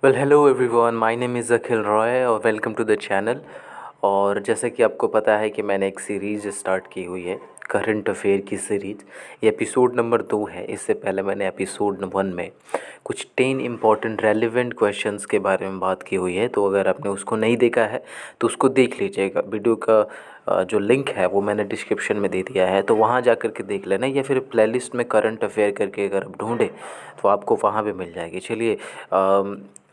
Well hello everyone, my name is Akhil Roy और welcome to the channel. और जैसे कि आपको पता है कि मैंने एक सीरीज़ स्टार्ट की हुई है, करंट अफेयर की सीरीज़। ये एपिसोड नंबर 2 है। इससे पहले मैंने एपिसोड 1 में कुछ 10 इम्पॉर्टेंट रेलिवेंट क्वेश्चंस के बारे में बात की हुई है। तो अगर आपने उसको नहीं देखा है तो उसको देख लीजिएगा। वीडियो का जो लिंक है वो मैंने डिस्क्रिप्शन में दे दिया है, तो वहाँ जा कर के देख लेना, या फिर प्लेलिस्ट में करंट अफेयर करके अगर आप ढूँढें तो आपको वहाँ पे मिल जाएगी। चलिए,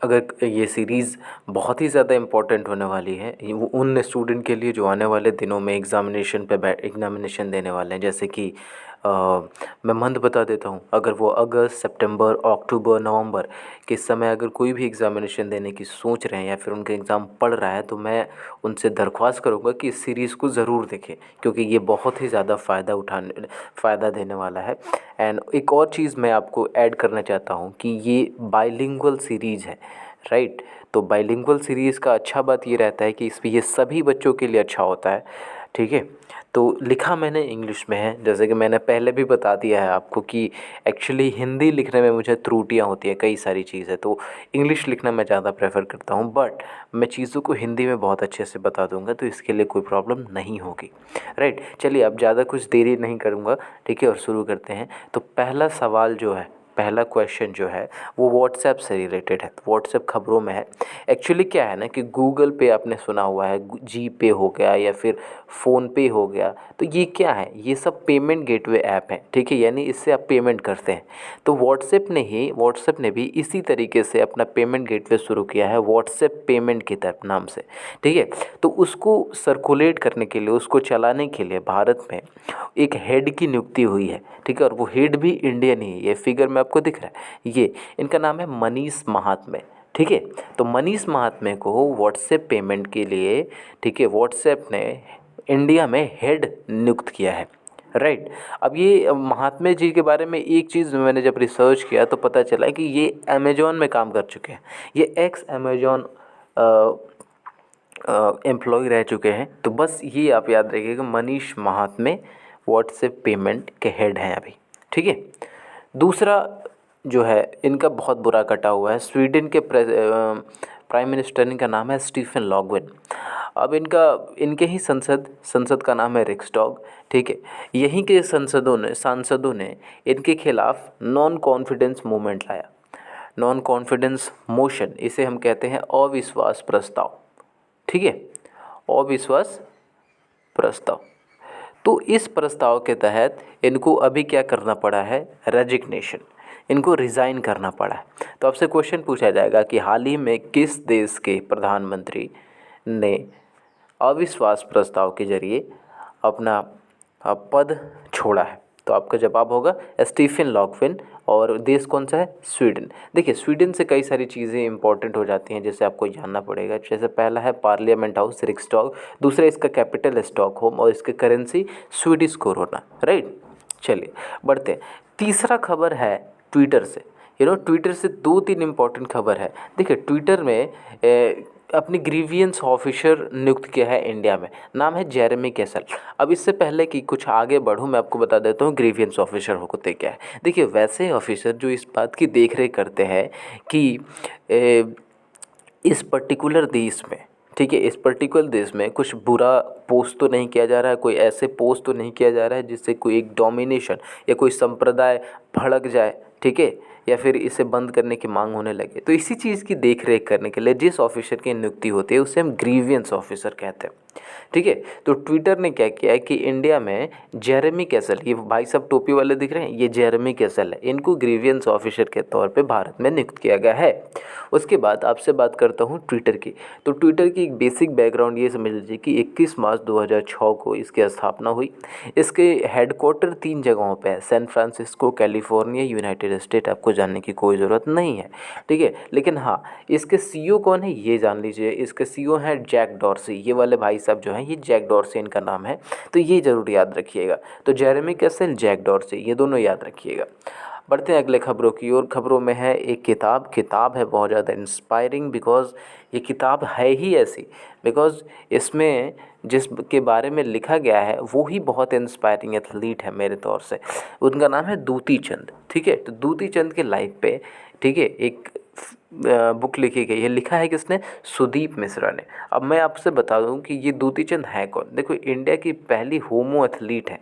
अगर ये सीरीज़ बहुत ही ज़्यादा इम्पोर्टेंट होने वाली है वो उन स्टूडेंट के लिए जो आने वाले दिनों में एग्ज़ामिनेशन देने वाले हैं। जैसे कि मैं मंथ बता देता हूँ। अगर वो अगस्त, सितंबर, अक्टूबर, नवंबर के समय अगर कोई भी एग्ज़ामिनेशन देने की सोच रहे हैं या फिर उनका एग्ज़ाम पढ़ रहा है, तो मैं उनसे दरख्वास्त करूँगा कि इस सीरीज़ को ज़रूर देखें, क्योंकि ये बहुत ही ज़्यादा फ़ायदा देने वाला है। एंड एक और चीज़ मैं आपको ऐड करना चाहता हूँ कि ये बाइलिंगुअल सीरीज़ है, राइट। तो बाइलिंगुअल सीरीज़ का अच्छा बात ये रहता है कि इसमें ये सभी बच्चों के लिए अच्छा होता है, ठीक है। तो लिखा मैंने इंग्लिश में है, जैसे कि मैंने पहले भी बता दिया है आपको कि एक्चुअली हिंदी लिखने में मुझे त्रुटियाँ होती हैं, कई सारी चीज़ें, तो इंग्लिश लिखना मैं ज़्यादा प्रेफर करता हूँ। बट मैं चीज़ों को हिंदी में बहुत अच्छे से बता दूंगा, तो इसके लिए कोई प्रॉब्लम नहीं होगी, राइट। चलिए, अब ज़्यादा कुछ देरी नहीं करूँगा, ठीक है, और शुरू करते हैं। तो पहला सवाल जो है, पहला क्वेश्चन जो है वो व्हाट्सएप से रिलेटेड है। व्हाट्सएप खबरों में है। एक्चुअली क्या है ना कि गूगल पे आपने सुना हुआ है, जी पे हो गया या फिर फ़ोन पे हो गया, तो ये क्या है, ये सब पेमेंट गेटवे ऐप है, ठीक है, यानी इससे आप पेमेंट करते हैं। तो व्हाट्सएप ने भी इसी तरीके से अपना पेमेंट गेटवे शुरू किया है, व्हाट्सएप पेमेंट की तरफ नाम से, ठीक है। तो उसको सर्कुलेट करने के लिए, उसको चलाने के लिए भारत में एक हेड की नियुक्ति हुई है, ठीक है। और वो हेड भी इंडियन ही है, ये फिगर में आपको दिख रहा है, ये इनका नाम है मनीष महात्मे, ठीक है। तो मनीष महात्मे को व्हाट्सएप पेमेंट के लिए, ठीक है, व्हाट्सएप ने इंडिया में हेड नियुक्त किया है, राइट। अब ये महात्मे जी के बारे में एक चीज़ मैंने जब रिसर्च किया तो पता चला कि ये अमेजोन में काम कर चुके हैं, ये एक्स अमेजोन एम्प्लॉय रह चुके हैं। तो बस ये आप याद रखिएगा, मनीष महात्मे व्हाट्सएप पेमेंट के हेड हैं अभी, ठीक है। दूसरा जो है, इनका बहुत बुरा कटा हुआ है। स्वीडन के प्राइम मिनिस्टर, इनका नाम है स्टीफन लॉगविन। अब इनके ही संसद का नाम है रिक्सडॉग, ठीक है। यहीं के सांसदों ने इनके खिलाफ नॉन कॉन्फिडेंस मूवमेंट लाया। नॉन कॉन्फिडेंस मोशन, इसे हम कहते हैं अविश्वास प्रस्ताव, ठीक है, अविश्वास प्रस्ताव। तो इस प्रस्ताव के तहत इनको अभी क्या करना पड़ा है, रेजिग्नेशन, इनको रिज़ाइन करना पड़ा है। तो आपसे क्वेश्चन पूछा जाएगा कि हाल ही में किस देश के प्रधानमंत्री ने अविश्वास प्रस्ताव के जरिए अपना पद छोड़ा है। तो आपका जवाब होगा स्टीफन लॉगविन। और देश कौन सा है, स्वीडन। देखिए, स्वीडन से कई सारी चीज़ें इंपॉर्टेंट हो जाती हैं, जैसे आपको जानना पड़ेगा। जैसे पहला है पार्लियामेंट हाउस रिक्सडॉग, दूसरा इसका कैपिटल स्टॉकहोम और इसकी करेंसी स्वीडिश कोरोना, राइट। चलिए बढ़ते हैं। तीसरा खबर है ट्विटर से। ट्विटर से 2-3 इम्पॉर्टेंट खबर है। देखिए, ट्विटर में अपनी ग्रीवियंस ऑफिसर नियुक्त किया है इंडिया में, नाम है जेरेमी कैसल। अब इससे पहले कि कुछ आगे बढ़ूँ, मैं आपको बता देता हूँ ग्रीवियंस ऑफिसर होते क्या है। देखिए, वैसे ऑफिसर जो इस बात की देख रेख करते हैं कि इस पर्टिकुलर देश में, ठीक है, इस पर्टिकुलर देश में कुछ बुरा पोस्ट तो नहीं किया जा रहा है, कोई ऐसे पोस्ट तो नहीं किया जा रहा है जिससे कोई एक डोमिनेशन या कोई संप्रदाय भड़क जाए, ठीक है, या फिर इसे बंद करने की मांग होने लगे। तो इसी चीज़ की देख रेख करने के लिए जिस ऑफिसर की नियुक्ति होती है उसे हम ग्रीवियंस ऑफिसर कहते हैं, ठीक है। तो ट्विटर ने क्या किया है कि इंडिया में जेरेमी कैसल, ये भाई साहब टोपी वाले दिख रहे हैं, ये जेरेमी कैसल है, इनको ग्रीवियंस ऑफिसर के तौर पे भारत में नियुक्त किया गया है। उसके बाद आपसे बात करता हूँ ट्विटर की। तो ट्विटर की एक बेसिक बैकग्राउंड ये समझ लीजिए कि 21 मार्च 2006 को इसकी स्थापना हुई। इसके हेडक्वार्टर 3 जगहों पे है, San Francisco, California, United State. आपको जानने की कोई ज़रूरत नहीं है, ठीक है। लेकिन हाँ, इसके सीईओ कौन है ये जान लीजिए। इसके सीईओ हैं जैक डॉर्सी, ये वाले भाई साहब जो हैं, ये जैक डॉर्सी इनका नाम है, तो ये ज़रूर याद रखिएगा। तो जेरेमी कैसल, जैक डॉर्सी, ये दोनों याद रखिएगा। बढ़ते हैं अगले खबरों की ओर। खबरों में है एक किताब है बहुत ज़्यादा इंस्पायरिंग, बिकॉज़ ये किताब है ही ऐसी, बिकॉज़ इसमें जिसके बारे में लिखा गया है वो ही बहुत इंस्पायरिंग एथलीट है मेरे तौर से। उनका नाम है दूती चंद, ठीक है। तो दूती चंद के लाइफ पे, ठीक है, एक बुक लिखी गई है, लिखा है किसने? सुदीप मिश्रा ने। अब मैं आपसे बता दूं कि ये दूती चंद है कौन। देखो, इंडिया की पहली होमो एथलीट है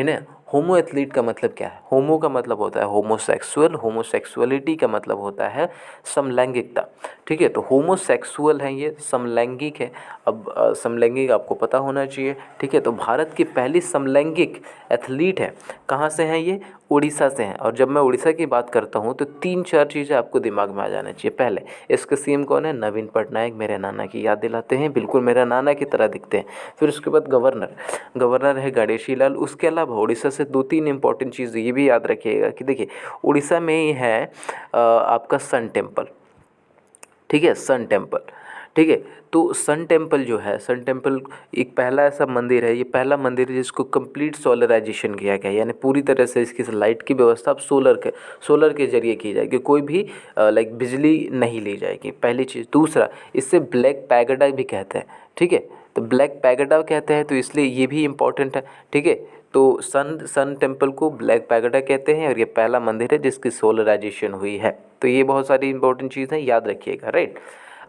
ना। होमो एथलीट का मतलब क्या है? होमो का मतलब होता है होमोसेक्सुअल, होमोसेक्सुअलिटी का मतलब होता है समलैंगिकता। ठीक है, तो होमोसेक्सुअल है, ये समलैंगिक है। अब समलैंगिक आपको पता होना चाहिए। ठीक है, तो भारत की पहली समलैंगिक एथलीट है। कहाँ से हैं ये? उड़ीसा से हैं। और जब मैं उड़ीसा की बात करता हूँ तो 3-4 चीज़ें आपको दिमाग में आ जाना चाहिए। पहले, इसके सीएम कौन है? नवीन पटनायक, मेरे नाना की याद दिलाते हैं, बिल्कुल मेरा नाना की तरह दिखते हैं। फिर उसके बाद गवर्नर, गवर्नर है गणेशी लाल। उसके अलावा उड़ीसा से 2-3 इंपॉर्टेंट चीज़ ये भी याद रखिएगा कि देखिए, उड़ीसा में ही है आपका सन टेम्पल। ठीक है, सन टेम्पल। ठीक है, तो सन टेम्पल जो है, सन टेम्पल एक पहला ऐसा मंदिर है, ये पहला मंदिर है जिसको कंप्लीट सोलराइजेशन किया गया है, यानी पूरी तरह से इसकी लाइट की व्यवस्था अब सोलर के जरिए की जाएगी, कोई भी लाइक बिजली नहीं ली जाएगी, पहली चीज़। दूसरा, इससे ब्लैक पैगोडा भी कहते हैं। ठीक है, तो ब्लैक पैगोडा कहते हैं, तो इसलिए ये भी इम्पोर्टेंट है। ठीक है, तो सन टेम्पल को ब्लैक पैगोडा कहते हैं और ये पहला मंदिर है जिसकी सोलराइजेशन हुई है। तो ये बहुत सारी इंपॉर्टेंट चीज़ हैं, याद रखिएगा, राइट।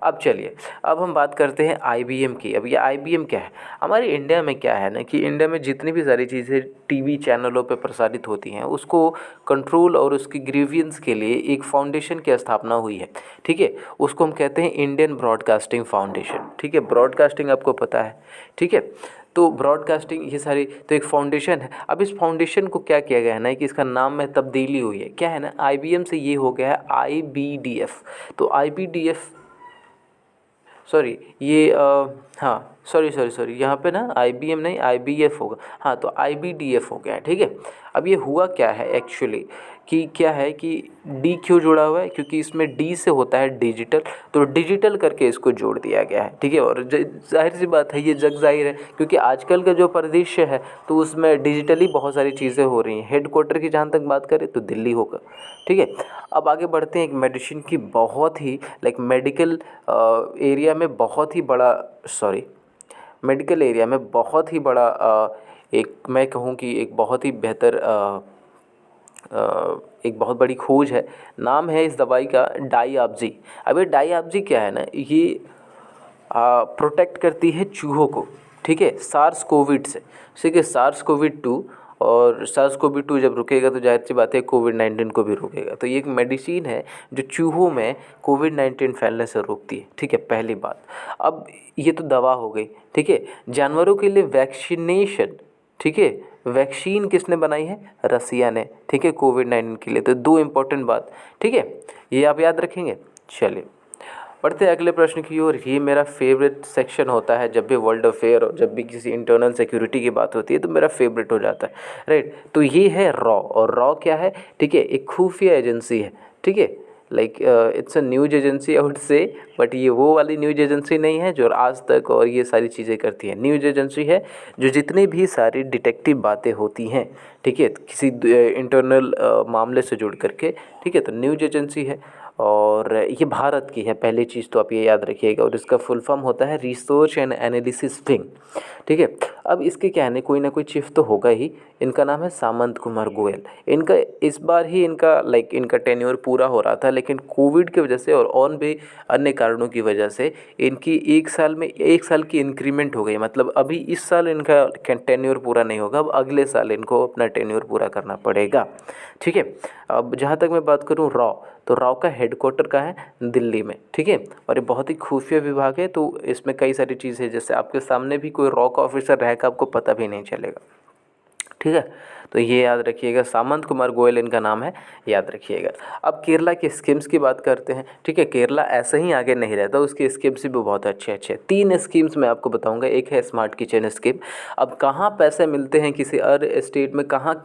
अब चलिए, अब हम बात करते हैं आईबीएम की। अब ये आईबीएम क्या है? हमारे इंडिया में क्या है ना कि इंडिया में जितनी भी सारी चीज़ें टीवी चैनलों पे प्रसारित होती हैं, उसको कंट्रोल और उसकी ग्रीवियंस के लिए एक फाउंडेशन की स्थापना हुई है। ठीक है, उसको हम कहते हैं इंडियन ब्रॉडकास्टिंग फाउंडेशन। ठीक है, ब्रॉडकास्टिंग आपको पता है। ठीक है, तो ब्रॉडकास्टिंग ये सारी तो एक फाउंडेशन है। अब इस फाउंडेशन को क्या किया गया है ना कि इसका नाम में तब्दीली हुई है। क्या है ना, आईबीएम से ये हो गया है आईबीडीएफ। तो आईबीडीएफ, सॉरी ये हाँ, सॉरी यहाँ पे ना आईबीएम नहीं, आईबीएफ होगा। हाँ, तो आईबीडीएफ हो गया है। ठीक है, अब ये हुआ क्या है एक्चुअली कि क्या है कि डी क्यों जुड़ा हुआ है? क्योंकि इसमें डी से होता है डिजिटल, तो डिजिटल करके इसको जोड़ दिया गया है। ठीक है, और जाहिर सी बात है, ये जग जाहिर है क्योंकि आजकल का जो परिदृश्य है तो उसमें डिजिटली बहुत सारी चीज़ें हो रही हैं। हेडक्वार्टर की जहाँ तक बात करें तो दिल्ली होगा। ठीक है, अब आगे बढ़ते हैं। एक मेडिसिन की बहुत ही लाइक मेडिकल एरिया में बहुत ही बड़ा, सॉरी, मेडिकल एरिया में बहुत ही बड़ा एक मैं कहूँ कि एक बहुत ही बेहतर एक बहुत बड़ी खोज है। नाम है इस दवाई का डाईआबजी। अब ये डाईआबजी क्या है ना, ये प्रोटेक्ट करती है चूहों को। ठीक है, सार्स कोविड से। ठीक है, सार्स कोविड 2, और सार्स कोविड 2 जब रुकेगा तो जाहिर सी बात है कोविड-19 को भी रुकेगा। तो ये एक मेडिसिन है जो चूहों में कोविड-19 फैलने से रोकती है। ठीक है, पहली बात। अब ये तो दवा हो गई। ठीक है, जानवरों के लिए वैक्सीनेशन, ठीक है, वैक्सीन किसने बनाई है? रसिया ने। ठीक है, कोविड-19 के लिए। तो 2 इम्पोर्टेंट बात। ठीक है, ये आप याद रखेंगे। चलिए, बढ़ते हैं अगले प्रश्न की ओर। ये मेरा फेवरेट सेक्शन होता है, जब भी वर्ल्ड अफेयर और जब भी किसी इंटरनल सिक्योरिटी की बात होती है तो मेरा फेवरेट हो जाता है, राइट। तो ये है रॉ, और रॉ क्या है? ठीक है, एक खुफिया एजेंसी है। ठीक है, like it's a news agency I would say, but ये वो वाली न्यूज एजेंसी नहीं है जो आज तक और ये सारी चीज़ें करती है। न्यूज एजेंसी है जो जितनी भी सारी डिटेक्टिव बातें होती हैं, ठीक है, किसी इंटरनल मामले से जुड़ करके, ठीक है, तो न्यूज एजेंसी है। और ये भारत की है, पहली चीज़ तो आप ये याद रखिएगा। और इसका फुल फॉर्म होता है रिसर्च एंड एनालिसिस विंग। ठीक है, अब इसके क्या है ना, कोई ना कोई चीफ तो होगा ही। इनका नाम है सामंत कुमार गोयल। इनका इस बार ही इनका इनका टेन्योर पूरा हो रहा था, लेकिन कोविड की वजह से और भी अन्य कारणों की वजह से इनकी 1 साल की इंक्रीमेंट हो गई। मतलब अभी इस साल इनका टेन्योर पूरा नहीं होगा, अब अगले साल इनको अपना टेन्योर पूरा करना पड़ेगा। ठीक है, अब जहाँ तक मैं बात करूँ रॉ, तो रॉ का हेडक्वार्टर कहाँ है? दिल्ली में। ठीक है, और ये बहुत ही खुफिया विभाग है, तो इसमें कई सारी चीज़ें, जैसे आपके सामने भी कोई रॉ का ऑफिसर रहेगा, आपको पता भी नहीं चलेगा। ठीक है, तो ये याद रखिएगा, सामंत कुमार गोयल इनका नाम है, याद रखिएगा। अब केरला के स्कीम्स की बात करते हैं। ठीक है, केरला ऐसे ही आगे नहीं रहता, उसके स्कीम्स भी बहुत अच्छे अच्छे हैं। 3 स्कीम्स मैं आपको बताऊंगा। एक है स्मार्ट किचन स्कीम। अब कहाँ पैसे मिलते हैं किसी और स्टेट में, कहाँ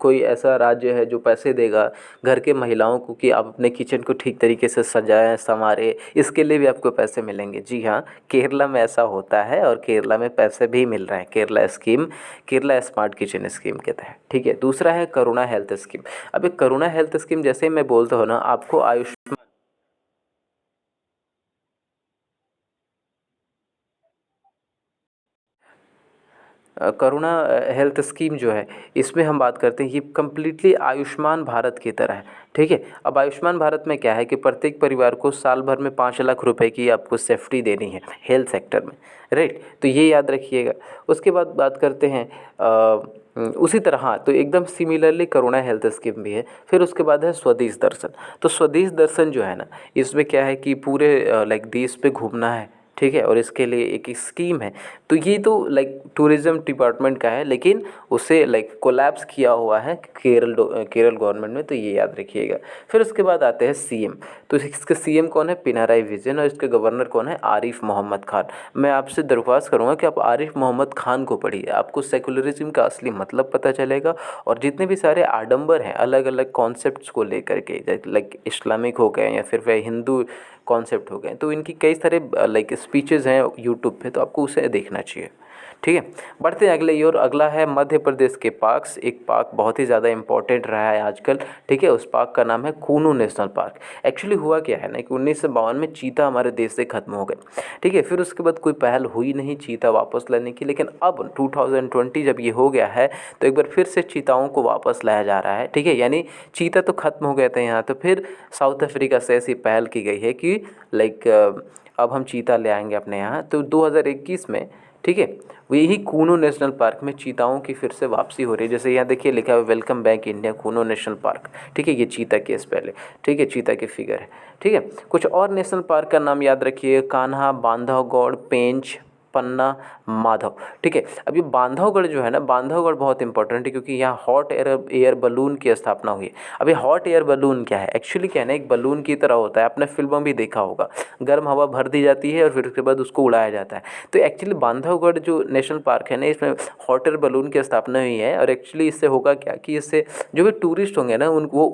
कोई ऐसा राज्य है जो पैसे देगा घर के महिलाओं को कि आप अपने किचन को ठीक तरीके से सजाएं संवारें, इसके लिए भी आपको पैसे मिलेंगे। जी हाँ, केरला में ऐसा होता है और केरला में पैसे भी मिल रहे हैं। Kerala scheme, Kerala smart kitchen scheme के तहत। ठीक है, दूसरा है करुणा हेल्थ स्कीम। अब एक करुणा हेल्थ स्कीम, जैसे ही मैं बोलता हूँ ना, आपको आयुष्मान करुणा हेल्थ स्कीम जो है, इसमें हम बात करते हैं, ये कम्प्लीटली आयुष्मान भारत की तरह है। ठीक है। अब आयुष्मान भारत में क्या है कि प्रत्येक परिवार को साल भर में 5 लाख रुपए की आपको सेफ्टी देनी है हेल्थ सेक्टर में, राइट। तो ये याद रखिएगा। उसके बाद बात करते हैं उसी तरह, हाँ, तो एकदम सिमिलरली करुणा हेल्थ स्कीम भी है। फिर उसके बाद है स्वदेश दर्शन। तो स्वदेश दर्शन जो है ना, इसमें क्या है कि पूरे लाइक देश पे घूमना है, ठीक है, और इसके लिए एक स्कीम है। तो ये तो लाइक टूरिज़्म डिपार्टमेंट का है, लेकिन उसे लाइक कोलैप्स किया हुआ है केरल गवर्नमेंट में, तो ये याद रखिएगा। फिर उसके बाद आते हैं सीएम। तो इसके सीएम कौन है? पिनाराई विजयन। और इसके गवर्नर कौन है? आरिफ मोहम्मद खान। मैं आपसे दरख्वास्त करूँगा कि आप आरिफ मोहम्मद खान को पढ़िए, आपको सेकुलरिज्म का असली मतलब पता चलेगा। और जितने भी सारे आडंबर हैं अलग अलग कॉन्सेप्ट्स को लेकर के, लाइक इस्लामिक हो गए या फिर वह हिंदू कॉन्सेप्ट हो गए, तो इनकी कई सारे लाइक स्पीचेज़ हैं यूट्यूब पे, तो आपको उसे देखना चाहिए, ठीक है। बढ़ते हैं अगले और अगला है मध्य प्रदेश के पार्क्स। एक पार्क बहुत ही ज़्यादा इंपॉर्टेंट रहा है आजकल, ठीक है। उस पार्क का नाम है कूनू नेशनल पार्क। एक्चुअली हुआ क्या है ना कि 1952 में चीता हमारे देश से ख़त्म हो गए, ठीक है। फिर उसके बाद कोई पहल हुई नहीं चीता वापस लाने की, लेकिन अब 2020 जब ये हो गया है तो एक बार फिर से चीताओं को वापस लाया जा रहा है, ठीक है। यानी चीता तो ख़त्म हो गए थे यहाँ, तो फिर साउथ अफ्रीका से ऐसी पहल की गई है कि लाइक अब हम चीता ले आएंगे अपने यहाँ। तो 2021 में, ठीक है, यही कूनू नेशनल पार्क में चीताओं की फिर से वापसी हो रही है। जैसे यहाँ देखिए लिखा है वेलकम बैक इंडिया कूनू नेशनल पार्क, ठीक है। ये चीता केस पहले, ठीक है, चीता की फिगर है, ठीक है। कुछ और नेशनल पार्क का नाम याद रखिए, कान्हा, बांधवगढ़, पेंच, पन्ना, माधव, ठीक है। अब ये बांधवगढ़ जो है ना, बांधवगढ़ बहुत इंपॉर्टेंट है क्योंकि यहाँ हॉट एयर बलून की स्थापना हुई है। अब ये हॉट एयर बलून क्या है? एक्चुअली क्या है ना, एक बलून की तरह होता है, आपने फिल्म में भी देखा होगा, गर्म हवा भर दी जाती है और फिर उसके बाद उसको उड़ाया जाता है। तो एक्चुअली बांधवगढ़ जो नेशनल पार्क है ना, इसमें हॉट एयर बलून की स्थापना हुई है। और एक्चुअली इससे होगा क्या कि इससे जो भी टूरिस्ट होंगे ना, उनको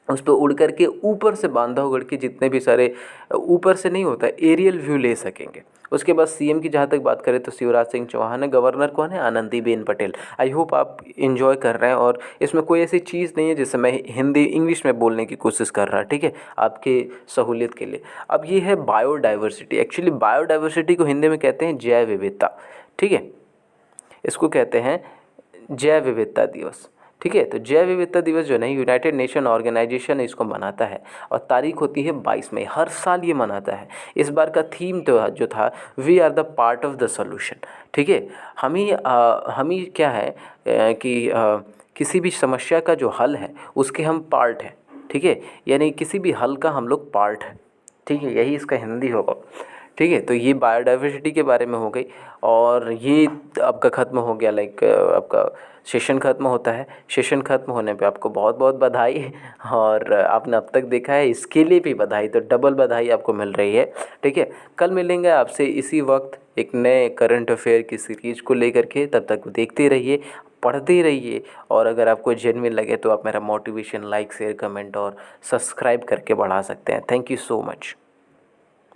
उस पर उड़ करके ऊपर से बांधवगढ़ के जितने भी सारे, ऊपर से नहीं होता, एरियल व्यू ले सकेंगे। उसके बाद सीएम की जहाँ तक बात करें तो शिवराज सिंह चौहान है। गवर्नर कौन है? आनंदीबेन पटेल। आई होप आप इन्जॉय कर रहे हैं और इसमें कोई ऐसी चीज़ नहीं है जिससे मैं हिंदी इंग्लिश में बोलने की कोशिश कर रहा, ठीक है, आपके सहूलियत के लिए। अब ये है बायोडाइवर्सिटी। एक्चुअली बायोडाइवर्सिटी को हिंदी में कहते हैं जैव विविधता, ठीक है, इसको कहते हैं जैव विविधता दिवस, ठीक है। तो जैव विविधता दिवस जो है ना, यूनाइटेड नेशन ऑर्गेनाइजेशन इसको मनाता है और तारीख होती है 22 मई, हर साल ये मनाता है। इस बार का थीम तो जो था, we are the part of the solution, ठीक है। हम ही क्या है कि किसी भी समस्या का जो हल है उसके हम पार्ट हैं, ठीक है, यानी किसी भी हल का हम लोग पार्ट हैं, ठीक है, यही इसका हिंदी होगा, ठीक है। तो ये बायोडाइवर्सिटी के बारे में हो गई। और ये आपका ख़त्म हो गया, लाइक आपका सेशन ख़त्म होता है। सेशन ख़त्म होने पे आपको बहुत बहुत बधाई। और आपने अब तक देखा है इसके लिए भी बधाई, तो डबल बधाई आपको मिल रही है, ठीक है। कल मिलेंगे आपसे इसी वक्त एक नए करंट अफेयर की सीरीज़ को लेकर के। तब तक देखते रहिए, पढ़ते रहिए। और अगर आपको जेन्युइन लगे तो आप मेरा मोटिवेशन लाइक, शेयर, कमेंट और सब्सक्राइब करके बढ़ा सकते हैं। Thank you so much.